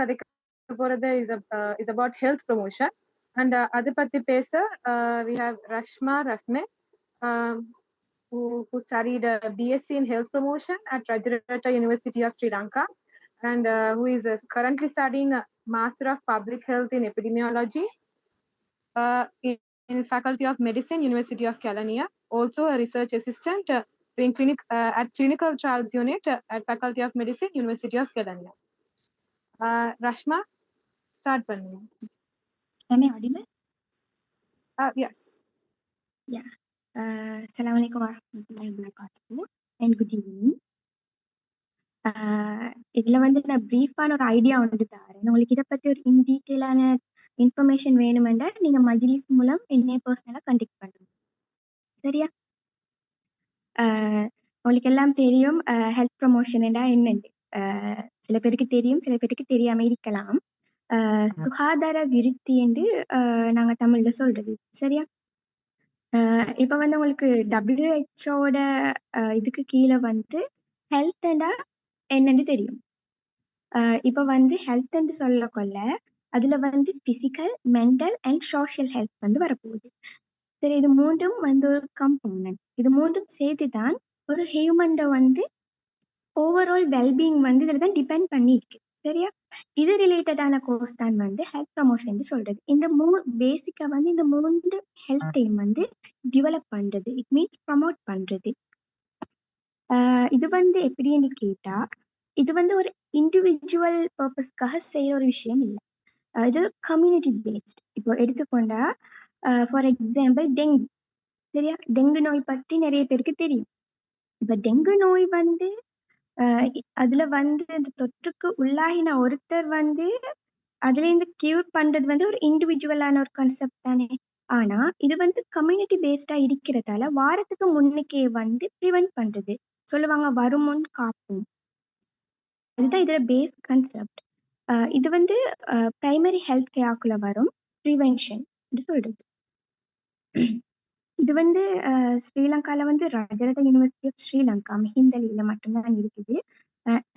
கதைக்க போறது is about health promotion. And அது பத்தி பேச we have Rashma Rasme, um, who studied BSc in health promotion at Rajarata University of Sri Lanka, and who is currently studying Master of Public Health in Epidemiology in Faculty of Medicine, University of Kelaniya. Also a research assistant doing at Clinical Trials Unit at Faculty of Medicine, University of Kelaniya. Rashma, start பண்ணுங்க. Am I audible? Yes. Yeah. Assalamualaikum warahmatullahi wabarakatuh and good evening. இதுல வந்து நான் பிரீஃபான ஒரு idea வந்து தரேன். உங்களுக்கு இதை பத்தி ஒரு இன் டீட்டெயிலான இன்ஃபர்மேஷன் வேணுமென்றா நீங்க மஜ்லிஸ் மூலம் என்னைய பர்சனலா கண்டெக்ட் பண்ணுங்க. சரியா? உங்களுக்கு எல்லாம் தெரியும் ஹெல்த் ப்ரமோஷன் என்னன்னு. சில பேருக்கு தெரியும், சில பேருக்கு தெரியாம இருக்கலாம். சுகாதார விருத்தி என்று நாங்க தமிழ்ல சொல்றது. சரியா? இப்ப வந்து உங்களுக்கு WHO இதுக்கு கீழே வந்து ஹெல்த்னா என்னன்னு தெரியும். இப்ப வந்து ஹெல்த் சொல்ல கொள்ள அதுல வந்து physical, mental and social health வந்து வரப்போகுது. சரி, இது மூன்றும் வந்து ஒரு கம்போனன்ட். இது மூன்றும் சேர்த்துதான் ஒரு ஹியூமன் வந்து ஓவரால் வெல்பீயிங் வந்து இதுல தான் டிபெண்ட் பண்ணி இருக்கு. சரியா? இது ரிலேட்டடான கோர்ஸ் தான் வந்து ஹெல்த் ப்ரமோஷன் சொல்றது. இந்த பேசிக்கா வந்து இந்த மூன்று ஹெல்த்தையும் வந்து டெவலப் பண்றது, இட் மீன்ஸ் ப்ரமோட் பண்றது. இது வந்து எப்படின்னு கேட்டா, இது வந்து ஒரு இண்டிவிஜுவல் பர்பஸ்க்காக செய்யற ஒரு விஷயம் இல்லை. இது கம்யூனிட்டி பேஸ்ட். இப்போ எடுத்துக்கொண்டா ஃபார் எக்ஸாம்பிள் டெங்கு. சரியா? டெங்கு நோய் பற்றி நிறைய பேருக்கு தெரியும். இப்ப டெங்கு நோய் வந்து அதுல வந்து இந்த தொற்றுக்கு உள்ளாகின ஒருத்தர் வந்து அதுல இருந்து கியூர் பண்றது வந்து ஒரு இண்டிவிஜுவலான ஒரு கான்செப்ட் தானே. ஆனா இது வந்து கம்யூனிட்டி பேஸ்டா இருக்கிறதால வாரத்துக்கு முன்னுக்கே வந்து ப்ரிவென்ட் பண்றது. சொல்லுவாங்க வரும் முன் காப்போம். அதுதான் இதுல பேஸ் கான்செப்ட். இது வந்து பிரைமரி ஹெல்த் கேர்க்குள்ள வரும் ப்ரிவென்ஷன் சொல்றது. இது வந்து ஸ்ரீலங்கால வந்து ராஜரட்ட யூனிவர்சிட்டி ஆஃப் ஸ்ரீலங்கா மிஹிந்தலியில மட்டும்தான் இருக்குது.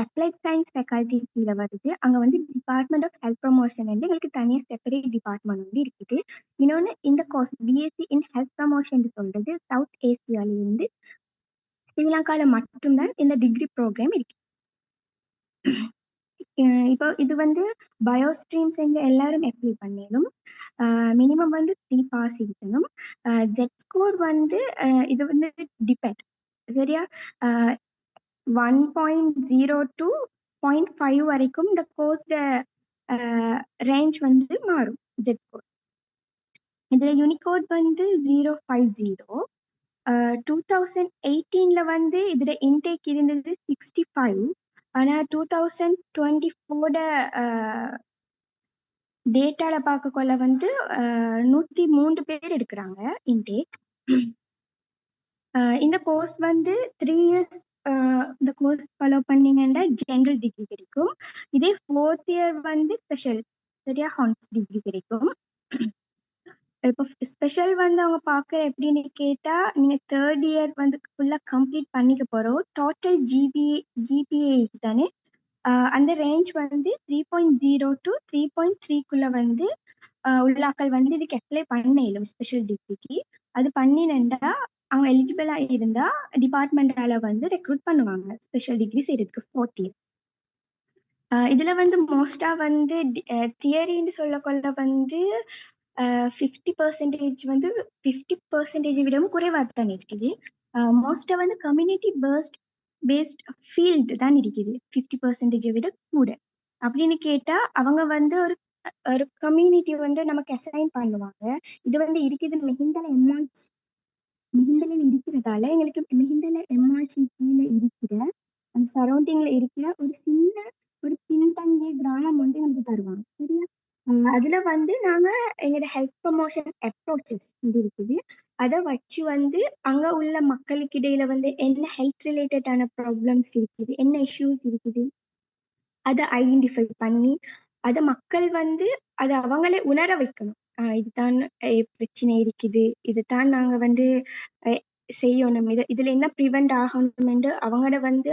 அப்ளைட் சயின்ஸ் ஃபேக்கல்டி கீழே வருது. அங்க வந்து டிபார்ட்மெண்ட் ஆஃப் ஹெல்த் ப்ரமோஷன் வந்து எங்களுக்கு தனியாக செப்பரேட் டிபார்ட்மெண்ட் வந்து இருக்குது. இன்னொன்று இந்த கோர்ஸ் பிஎஸ்சி இன் ஹெல்த் ப்ரமோஷன் சொல்றது சவுத் ஏசியால இருந்து ஸ்ரீலங்கால மட்டும்தான் இந்த டிகிரி ப்ரோக்ராம் இருக்கு. இப்போ இது வந்து பயோஸ்ட்ரீம்ஸ் எங்க எல்லாரும் அப்ளை பண்ணிடும். மினிமம் வந்து 3 பாஸ் இருக்கணும். ஜெட் ஸ்கோர் வந்து இது வந்து டிபெண்ட். சரியா? 1.0 to 0.5 வரைக்கும் இந்த கோர்ஸ் ரேஞ்ச் வந்து மாறும். ஜெட் ஸ்கோர் இதுல யூனிகோட் வந்து 050. 2018 வந்து இதுல இன்டேக் இருந்தது 65. ஆனா 2024 டேட்டால பார்க்க கொள்ள வந்து 103 பேர் எடுக்கிறாங்க இன்டேக். இந்த கோர்ஸ் வந்து 3 years இந்த கோர்ஸ் ஃபாலோ பண்ணீங்கன்னா ஜெனரல் டிகிரி கிடைக்கும். இதே 4th year வந்து ஸ்பெஷல், சரியா, ஹானர்ஸ் டிகிரி கிடைக்கும். இப்போ ஸ்பெஷல் வந்து அவங்க பார்க்க எப்படின்னு கேட்டா, நீங்க 3rd year வந்து ஃபுல்லா கம்ப்ளீட் பண்ணிக்க போறோம். டோட்டல் ஜிபிஏ தானே. அந்த ரேஞ்ச் வந்து 3.0 to 3.3 வந்து உள்ளாக்கள் வந்து இதுக்கு அப்ளை பண்ணணும் ஸ்பெஷல் டிகிரிக்கு. அது பண்ணினேன்டா அவங்க எலிஜிபிளா இருந்தா டிபார்ட்மெண்டால வந்து ரெக்ரூட் பண்ணுவாங்க ஸ்பெஷல் டிகிரி செய்யறதுக்கு 4th year. இதுல வந்து மோஸ்டா வந்து தியரின்னு சொல்ல கொள்ள வந்து 50% வந்து 50% விடவும் குறைவா தான் இருக்குது. மோஸ்டா வந்து கம்யூனிட்டி பேஸ்ட் ஃபீல்டு தான் இருக்குது 50% விட கூட. அப்படின்னு கேட்டா அவங்க வந்து ஒரு கம்யூனிட்டி வந்து நமக்கு அசைன் பண்ணுவாங்க. இது வந்து இருக்குது மிஹிந்தலில் இருக்கிறதால எங்களுக்கு மிஹிந்தல எம்ஆர்சி கீழே இருக்கிற அந்த சரௌண்டிங்ல இருக்கிற ஒரு சின்ன ஒரு பின்தங்கிய கிராமம் வந்து எங்களுக்கு தருவாங்க. சரியா? அதுல வந்து நாங்க எங்களோட ஹெல்த் ப்ரமோஷன் அப்ரோச்சஸ் இருக்குது. அதை வச்சு வந்து அங்க உள்ள மக்களுக்கு இடையில வந்து என்ன ஹெல்த் ரிலேட்டடான ப்ராப்ளம்ஸ் இருக்குது, என்ன இஷ்யூஸ் இருக்குது, அதை ஐடென்டிஃபை பண்ணி அதை மக்கள் வந்து அதை அவங்களே உணர வைக்கணும். இதுதான் பிரச்சனை இருக்குது, இதுதான் நாங்க வந்து செய்யணும், இதுல என்ன ப்ரிவெண்ட் ஆகணும் என்று அவங்கள வந்து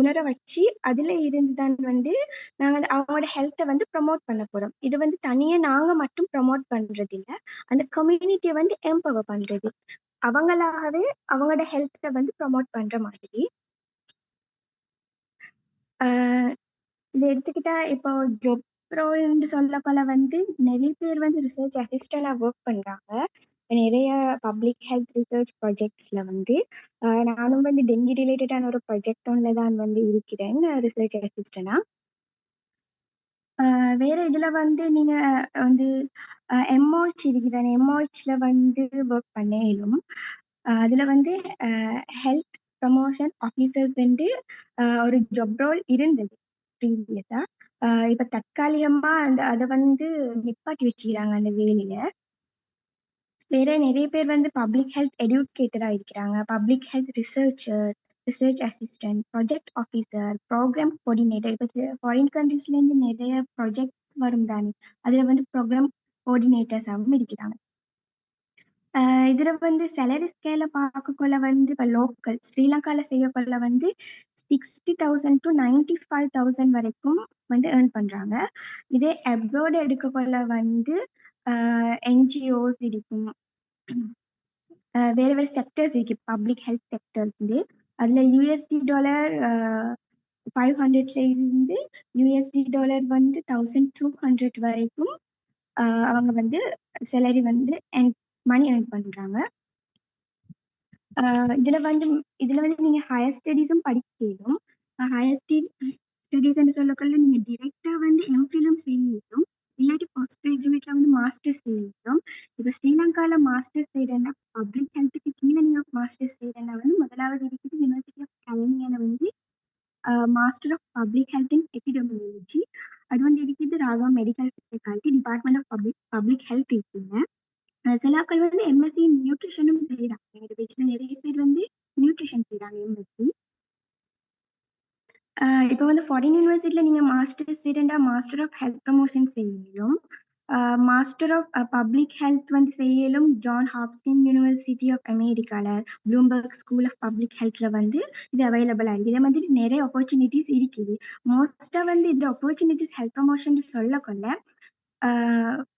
உணர வச்சு அதுல இருந்து தான் வந்து நாங்க அவங்களோட ஹெல்த்தை வந்து ப்ரமோட் பண்ண போறோம். இது வந்து தனியா நாங்க மட்டும் ப்ரமோட் பண்றது இல்ல, அந்த கம்யூனிட்டியை வந்து எம்பவர் பண்றது, அவங்களாகவே அவங்களோட ஹெல்த்தை வந்து ப்ரமோட் பண்ற மாதிரி. இதை எடுத்துக்கிட்டா இப்போ ஜொப் ரோல்னு சொல்லப்போல வந்து நிறைய பேர் வந்து ரிசர்ச் அசிஸ்டண்டா ஒர்க் பண்றாங்க நிறைய பப்ளிக் ஹெல்த் ரிசர்ச் ப்ராஜெக்ட்ஸ்ல வந்து. நானும் வந்து டெங்கி ரிலேட்டடான ஒரு ப்ராஜெக்ட் ஒன்ல தான் வந்து இருக்கிறேன் ரிசர்ச் அசிஸ்டண்டா. வேற இதுல வந்து நீங்க வந்து எம்ஓஹெச் இருக்கிறேன், எம்ஓஹெச்ல வந்து ஒர்க் பண்ணேலும் அதுல வந்து ஹெல்த் ப்ரமோஷன் ஆஃபீஸர்ஸ் வந்து ஒரு ஜாப் ரோல் இருந்தது ப்ரீவியஸா. இப்ப தற்காலிகமா அதை வந்து நிப்பாட்டி வச்சுக்கிறாங்க அந்த வேலையில. வேற நிறைய பேர் வந்து பப்ளிக் ஹெல்த் எஜுகேட்டரா இருக்கிறாங்க, public health researcher, research assistant, project officer, program coordinator. இப்போ ஃபாரின் கண்ட்ரீஸ்ல இருந்து நிறைய ப்ராஜெக்ட் வரும் தானே, அதுல வந்து ப்ரோக்ராம் கோஆர்டினேட்டர்ஸாகவும் இருக்கிறாங்க. இதுல வந்து சேலரி ஸ்கேல பார்க்கக்குள்ள வந்து இப்போ லோக்கல் ஸ்ரீலங்கால செய்யக்குள்ள வந்து 60,000 to 95,000 வரைக்கும் வந்து ஏர்ன் பண்றாங்க. இதே அப்ராட் எடுக்கக்குள்ள வந்து என்ஜிஓஸ் இருக்கும், வேற வேற செக்டர்ஸ் இருக்கு, பப்ளிக் ஹெல்த் செக்டர்ஸ் வந்து. அதுல $500 500ல இருந்து $1,200 வந்து 1,200 வரைக்கும் அவங்க வந்து சேலரி வந்து மணி ஏர்ன் பண்றாங்க. இதுல வந்து நீங்க ஹையர் ஸ்டடீஸும் படிக்கணும். ஹையர் ஸ்டடீஸ் சொல்லக்குள்ள நீங்க டிரெக்டா வந்து எம்ஃபிலும் செய்யணும், இல்லாட்டி போஸ்ட் கிராஜுவேட்ல வந்து மாஸ்டர்ஸ் செய்யணும். இப்போ ஸ்ரீலங்கால மாஸ்டர்ஸ் செய்யறேன்னா பப்ளிக் ஹெல்த்துக்கு கீழே நீங்க மாஸ்டர்ஸ் செய்யறேன்னா வந்து முதலாவது இருக்குது யூனிவர்சிட்டி ஆஃப் கலினியால வந்து master of public health in epidemiology. அது வந்து இருக்குது ராகா medical faculty, department of public health இருக்குங்க. சிலாக்கள் வந்து எம்எஸ்சி நியூட்ரிஷனும் செய்யறாங்க. எங்க பேச்சுல நிறைய பேர் வந்து நியூட்ரிஷன் செய்யறாங்க எம்எஸ்சி. இப்போ வந்து ஃபாரின் யூனிவர்சிட்டியில நீங்க மாஸ்டர் ஸ்டூடெண்டா மாஸ்டர் ஆஃப் ஹெல்த் ப்ரமோஷன் செய்யலும், மாஸ்டர் ஆஃப் பப்ளிக் ஹெல்த் வந்து செய்யலும் ஜான் ஹாப்கின் யூனிவர்சிட்டி ஆஃப் அமெரிக்கால ப்ளூம்பர்க் ஸ்கூல் ஆஃப் பப்ளிக் ஹெல்த்ல வந்து இது அவைலபிள் ஆகுது. இதே மாதிரி நிறைய ஆப்பர்ச்சுனிட்டிஸ் இருக்குது. மோஸ்டா வந்து இந்த ஆப்பர்ச்சுனிட்டிஸ் ஹெல்த் ப்ரமோஷன் சொல்லக்கொள்ள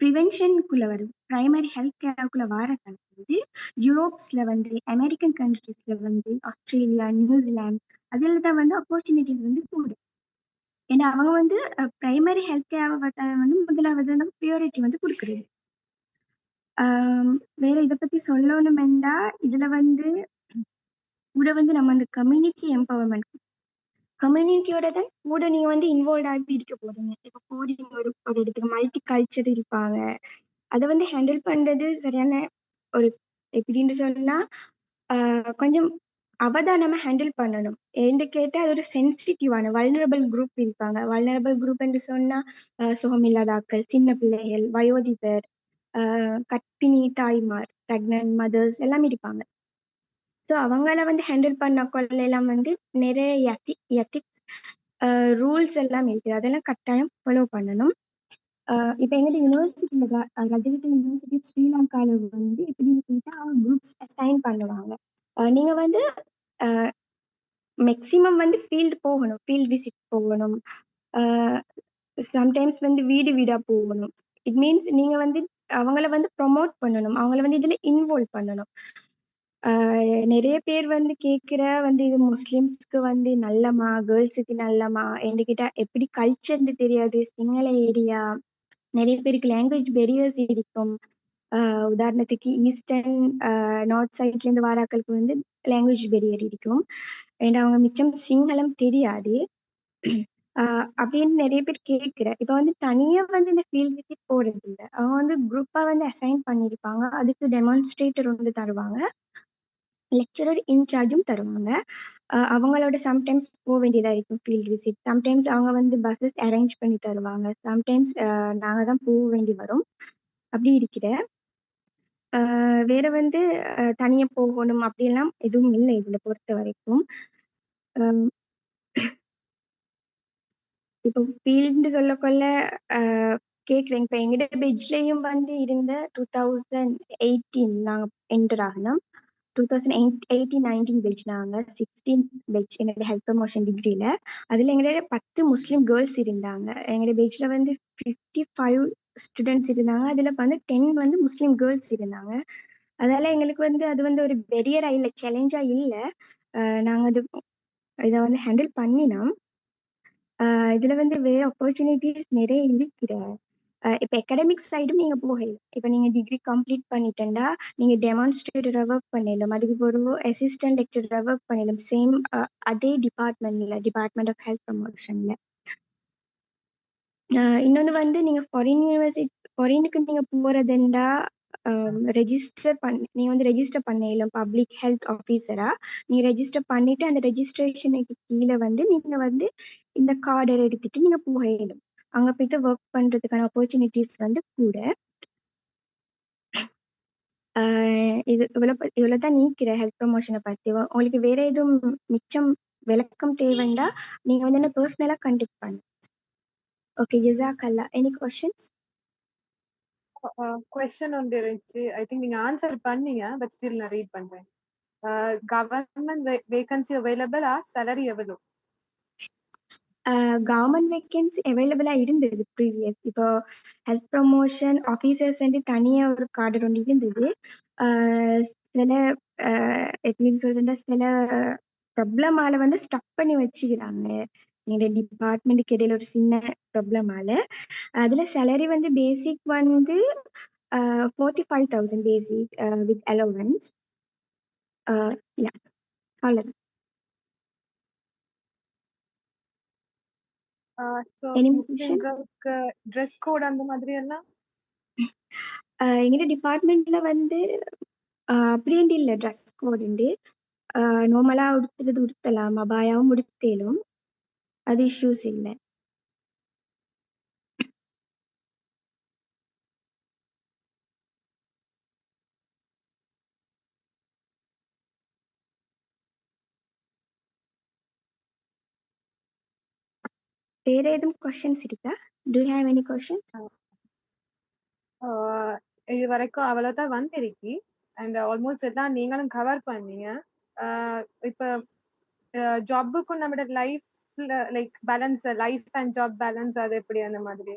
ப்ரிவென்ஷனுக்குள்ள வரும், பிரைமரி ஹெல்த் கேருக்குள்ள வாரத்தால வந்து யூரோப்ஸ்ல வந்து அமெரிக்கன் கண்ட்ரீஸ்ல வந்து ஆஸ்திரேலியா நியூசிலாந்து அதுல தான் வந்து ஆப்பர்ச்சுனிட்டிஸ் வந்து கூடும். ஏன்னா அவங்க வந்து பிரைமரி ஹெல்த் கேர் வந்து முதலாவது ப்ரியாரிட்டி வந்து கொடுக்குறது. வேற இதை பத்தி சொல்லணுமெண்டா இதுல வந்து கூட வந்து நம்ம அந்த கம்யூனிட்டி எம்பவர்மெண்ட், கம்யூனிட்டியோட தான் கூட நீங்க வந்து இன்வால்வ் ஆகி இருக்க போறீங்க. இப்போ கோடிங் ஒரு இடத்துக்கு மல்டி கல்ச்சர் இருப்பாங்க, அதை வந்து ஹேண்டில் பண்றது சரியான ஒரு எப்படின்னு சொன்னா கொஞ்சம் அவதானமா ஹேண்டில் பண்ணணும். என்று கேட்டா அது ஒரு சென்சிட்டிவான வல்னரபிள் குரூப் இருப்பாங்க. வல்னரபிள் குரூப் என்று சொன்னா சுகமில்லாதாக்கள், சின்ன பிள்ளைகள், வயோதிபர், கர்ப்பிணி தாய்மார், பிரெக்னன்ட் மதர்ஸ் எல்லாம் இருப்பாங்க. ஸோ அவங்கள வந்து ஹேண்டில் பண்ண கொள்ளையெல்லாம் வந்து நிறைய எத்திக்ஸ் ரூல்ஸ் எல்லாம் இருக்குது, அதெல்லாம் கட்டாயம் ஃபாலோ பண்ணணும். இப்போ எங்க யூனிவர்சிட்டியில ரஜகிரி யூனிவர்சிட்டி ஆஃப் ஸ்ரீலங்கால வந்து எப்படின்னு கேட்டா குரூப்ஸ் அசைன் பண்ணுவாங்க. நீங்க வந்து மேக்சிமம் வந்து ஃபீல்டு போகணும், ஃபீல்ட் விசிட் போகணும், சம்டைம்ஸ் வந்து வீடு வீடா போகணும். இட் மீன்ஸ் நீங்க வந்து அவங்கள வந்து ப்ரொமோட் பண்ணணும், அவங்கள வந்து இதுல இன்வால்வ் பண்ணணும். நிறைய பேர் வந்து கேட்கிற வந்து இது முஸ்லிம்ஸ்க்கு வந்து நல்லமா, கேர்ள்ஸுக்கு நல்லமா என்கிட்ட எப்படி கல்ச்சர்னு தெரியாது, சிங்கள ஏரியா, நிறைய பேருக்கு லாங்குவேஜ் பெரியர்ஸ் இருக்கும். உதாரணத்துக்கு ஈஸ்டர்ன் நார்த் சைட்ல இருந்து வாராக்களுக்கு வந்து லாங்குவேஜ் பெரியர் இருக்கும், அண்ட் அவங்க மிச்சம் சிங்களம் தெரியாது. அப்படின்னு நிறைய பேர் கேட்கிற இப்போ வந்து தனியா வந்து இந்த ஃபீல்ட் விசிட் போறது இல்லை, அவங்க வந்து குரூப்பா வந்து அசைன் பண்ணியிருப்பாங்க, அதுக்கு டெமான்ஸ்ட்ரேட்டர் வந்து தருவாங்க, லெக்சரர் இன்சார்ஜும் தருவாங்க. அவங்களோட சம்டைம்ஸ் போக வேண்டியதா இருக்கும் ஃபீல்ட் விசிட், சம்டைம்ஸ் அவங்க வந்து பஸ்ஸஸ் அரேஞ்ச் பண்ணி தருவாங்க, சம்டைம்ஸ் நாங்கள் தான் போக வேண்டி வரும். அப்படி இருக்கிற வேற வந்து தனியா போகணும் அப்படியெல்லாம் எதுவும் இல்லை இதுல பொறுத்த வரைக்கும். இப்போ ஃபீல்டு சொல்லக்கொள்ள கேட்குறேன். இப்போ எங்கிட்ட பெட்ஜ்லேயும் வந்து இருந்த 2018 நாங்கள் என்டர் ஆகணும். 2018-19 பேட்ச் நாங்க 16 பேட்ச் எங்களுடைய ஹெல்த் ப்ரமோஷன் டிகிரியில. அதுல எங்களுடைய 10 முஸ்லிம் கேர்ள்ஸ் இருந்தாங்க. எங்களுடைய பேட்ச்ல வந்து 55 ஸ்டூடெண்ட்ஸ் இருந்தாங்க. அதுல வந்து 10 வந்து முஸ்லிம் கேர்ள்ஸ் இருந்தாங்க. அதால எங்களுக்கு வந்து அது வந்து ஒரு பெரியரா இல்ல, சேலஞ்சா இல்ல. நாங்க இதை வந்து ஹேண்டில் பண்ணினோம். இதுல வந்து வேற ஆப்பர்ச்சுனிட்டிஸ் நிறைய இருக்கிற. இப்போ அகாடமிக் சைடும் நீங்க போகல. இப்போ நீங்க டிகிரி கம்ப்ளீட் பண்ணிட்டேன்டா நீங்க டெமான்ஸ்ட்ரேட்டரா ஒர்க் பண்ணிடலாம். அதுக்கு ஒரு அசிஸ்டன்ட் லெக்சரரா ஒர்க் பண்ணிடலாம். சேம் அதே டிபார்ட்மெண்ட் ஆஃப் ஹெல்த் ப்ரமோஷன்ல. இன்னொன்று வந்து நீங்க ஃபாரினுக்கு நீங்க போறதுண்டா நீங்க வந்து ரெஜிஸ்டர் பண்ணிடலாம். பப்ளிக் ஹெல்த் ஆஃபீஸரா நீங்க ரெஜிஸ்டர் பண்ணிட்டு அந்த ரெஜிஸ்ட்ரேஷனுக்கு கீழே வந்து நீங்க வந்து இந்த கார்டை எடுத்துட்டு நீங்க போயிடும். அங்க போயிட்டு ஒர்க் பண்றதுக்கான ஆப்பர்ச்சுனிட்டிஸ் வந்து கூட. இது இவ்வளவுதான் நீக்கிற ஹெல்த் ப்ரமோஷனை பத்தி. உங்களுக்கு வேற எதுவும் மிச்சம் விளக்கம் தேவைண்டா நீங்க வந்து என்ன பர்சனலா கான்டாக்ட் பண்ணு. ஓகே, ஜஸாக்கல்லா. Any questions? கொஸ்டின் ஒன்று இருந்துச்சு. ஐ திங்க் நீங்க ஆன்சர் பண்ணீங்க, பட் ஸ்டில் நான் ரீட் பண்றேன். Government vacancy available or salary எவ்வளோ? கவர்மெண்ட் வேகன்சி அவைலபிளா இருந்தது ப்ரீவியஸ். இப்போ ஹெல்த் ப்ரமோஷன் ஆஃபீஸர்ஸ் வந்து தனியா ஒரு கார்டு ஒன்று இருந்தது. சில எப்படின்னு சொல்றேன்னா சில ப்ராப்ளமால வந்து ஸ்டக் பண்ணி வச்சுக்கிறாங்க. எங்க டிபார்ட்மெண்ட்டுக்கு இடையில ஒரு சின்ன ப்ராப்ளமால. அதுல சேலரி வந்து பேசிக் வந்து 45,000 பேசிக் வித் அலோவன்ஸ். அவ்வளவுதான். So Any question? முஸ்லிம்களுக்கு ட்ரெஸ் கோட் அந்த மாதிரி எல்லாம் எங்க டிபார்ட்மெண்ட்ல வந்து அப்படின்ட்டு இல்லை, ட்ரெஸ் கோடு உண்டு. நார்மலா உடுத்தலாம், அபாயாவும் உடுத்தலும், அது இஷ்யூஸ் இல்லை. வேற எதுவும் கொஸ்டின்ஸ் இருக்கா? To you have any questions? இது வரைக்கும் அவ்வளவுதான் வந்திருக்கு. அண்ட் ஆல்மோஸ்ட் எல்லாம் நீங்களும் கவர் பண்ணீங்க. இப்போ ஜாப்புக்கும் நம்மளோட லைஃப்ல like balance, life and job balance அது எப்படி அந்த மாதிரி?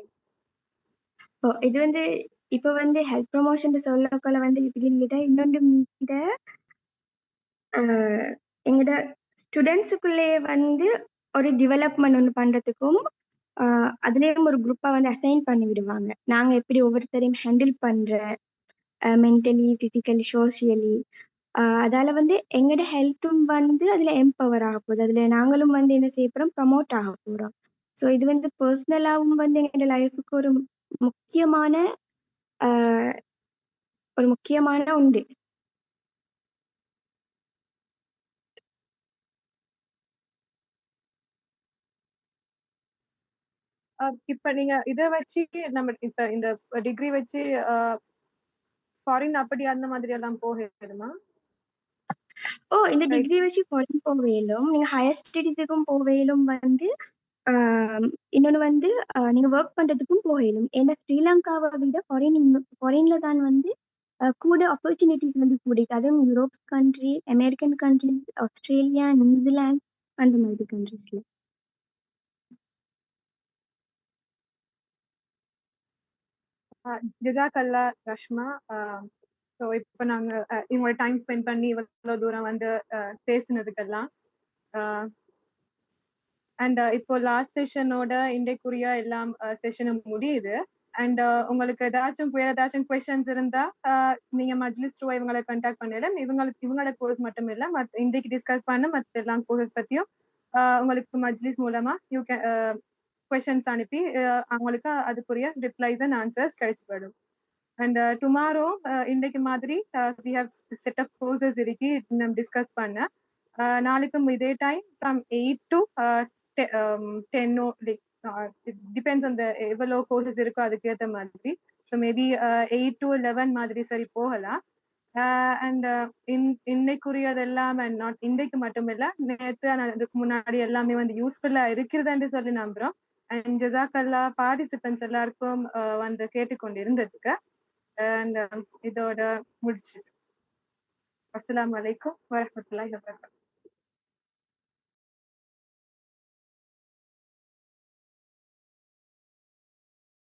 இது வந்து இப்போ வந்து ஹெல்த் ப்ரமோஷன் சொல்லக்குள்ள வந்து இப்படிங்கிட்ட இன்னொன்று மீக்கிட்ட எங்கட ஸ்டூடெண்ட்ஸுக்குள்ளேயே வந்து ஒரு டெவலப்மெண்ட் ஒன்று பண்றதுக்கும் அதுலேயும் ஒரு குரூப்பா வந்து அசைன் பண்ணி விடுவாங்க. நாங்க எப்படி ஒவ்வொருத்தரையும் ஹேண்டில் பண்ற மென்டலி, பிசிக்கலி, சோசியலி. அதால வந்து எங்கட ஹெல்த்தும் வந்து அதுல எம்பவர் ஆக போகுது. அதுல நாங்களும் வந்து என்ன செய்ய போறோம், ப்ரமோட் ஆக போறோம். ஸோ இது வந்து பர்சனலாவும் வந்து எங்களோட லைஃபுக்கு ஒரு முக்கியமான உண்டு. இப்ப நீங்க இத வச்சு நம்ம இப்ப இந்த டிகிரி வச்சு ஃபாரின் அப்படி அந்த மாதிரி எல்லாம் போகணுமா? இந்த டிகிரி வச்சு ஃபாரின் போவேலும் நீங்க ஹையர் ஸ்டடீஸுக்கும் போவேலும் வந்து இன்னொன்று வந்து நீங்க ஒர்க் பண்றதுக்கும் போகலும். ஏன்னா ஸ்ரீலங்காவை விட ஃபாரின்ல தான் வந்து கூட ஆப்பர்ச்சுனிட்டிஸ் வந்து கூட. அதுவும் Europe country, American countries, Australia, New Zealand அந்த மாதிரி கண்ட்ரிஸ்ல. ஜஸாக்கல்லா ரஷ்மா. ஸோ இப்போ நாங்க இவங்களோட டைம் ஸ்பெண்ட் பண்ணி இவ்வளவு தூரம் வந்து பேசினதுக்கெல்லாம். அண்ட் இப்போ லாஸ்ட் செஷனோட இன்றைக்குரிய எல்லாம் செஷனும் முடியுது. அண்ட் உங்களுக்கு ஏதாச்சும் வேற ஏதாச்சும் கொஸ்டின்ஸ் இருந்தா நீங்க மஜ்லிஸ் த்ரூ இவங்களை கான்டாக்ட் பண்ணலாம். இவங்களோட கோர்ஸ் மட்டும் இல்ல, இன்றைக்கு டிஸ்கஸ் பண்ண மற்ற எல்லா கோர்ஸ் பத்தியும் உங்களுக்கு மஜ்லிஸ் மூலமா யூ கேன் கொஸ்டின்ஸ் அனுப்பி அவங்களுக்கு அதுக்குரிய ரிப்ளைஸ் அண்ட் ஆன்சர்ஸ் கிடைச்சிப்படும். அண்ட் டுமாரோ இன்னைக்கு மாதிரி we have set of courses இருக்கு நம்ம டிஸ்கஸ் பண்ண. நாளைக்கும் இதே time from 8 to 10 like depends on the எவ்வளோ கோர்சஸ் இருக்கோ அதுக்கேற்ற மாதிரி. ஸோ மேபி 8 to 11 மாதிரி சரி போகலாம். அண்ட் இன்னைக்குரியது எல்லாம் அண்ட் நாட் இன்றைக்கு மட்டும் இல்ல, நேற்று அதுக்கு முன்னாடி எல்லாமே வந்து யூஸ்ஃபுல்லா இருக்கிறதுன்னு சொல்லி நம்புறோம். அண்ட் ஜஸாக்கல்லா பார்ட்டிசிபென்ட்ஸ் எல்லாருக்கும் வந்து கேட்டுக்கொண்டு இருந்ததுக்கு. அண்ட் இதோட முடிச்சு. அஸ்ஸலாமு அலைக்கும் வரஹ்மத்துல்லாஹி வபரகாத்துஹு.